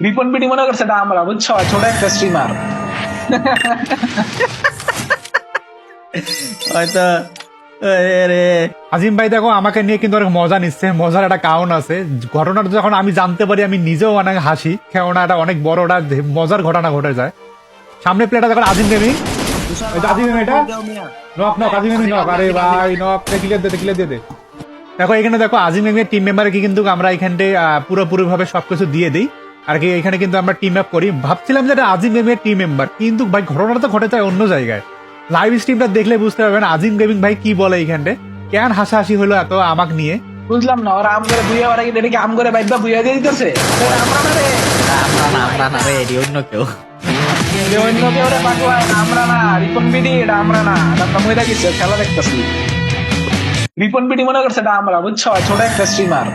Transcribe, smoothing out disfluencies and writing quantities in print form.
Ripon PT মনে করছে এটা আমরা, বুঝছো, ছোট একটা স্ট্রিমার। হয়তো রে আজিম ভাই দেখো আমাকে নিয়ে কিন্তু অনেক মজা নিচ্ছে, মজার একটা কারণ আছে। ঘটনাটা যখন আমি জানতে পারি আমি নিজেও অনেক হাসি, কেননা এটা অনেক বড় একটা মজার ঘটনা ঘটে যায়। সামনে প্লেটা দেখো আজিম গেমিং, আজিম গেমিং এটা নক নক, আজিম গেমিং নক, আরে ভাই নক, ক্লিয়ার দে ক্লিয়ার দে। দেখো এখানে দেখো আজিম গেমিং এর টিম মেম্বারকে কিন্তু আমরা এখানে পুরোপুরি ভাবে সবকিছু দিয়ে দিই আর কি। এখানে কিন্তু আমরা টিম আপ করি, ভাবছিলাম যে এটা আজিম গেমিং এর টিম মেম্বার, কিন্তু ভাই ঘটনাটা তো ঘটে যায় অন্য জায়গায়। লাইভ স্ট্রিমটা দেখলে বুঝতে পারবেন আজিম গেমিং ভাই কি বলে এইখানে, কেন হাসাহাসি হলো এত আমাকে নিয়ে। বুঝলাম না, ওরা আম করে বুঝে, ওরা কি এটা কি আম করে বাইবা বুঝে দিয়ে দিতেছে? আমরা না রে, আমরা না রে, এটি অন্য কেউ। যে অন্য কেউ রে পাগলা, আমরা না, রিপন পিটি এটা আমরা না, এটা আমরা মহিলা কিছু খেলা দেখতেছি। রিপন পিটি মনে করছে এটা আমরা, বুঝছো, ছোট একটা স্ট্রিমার।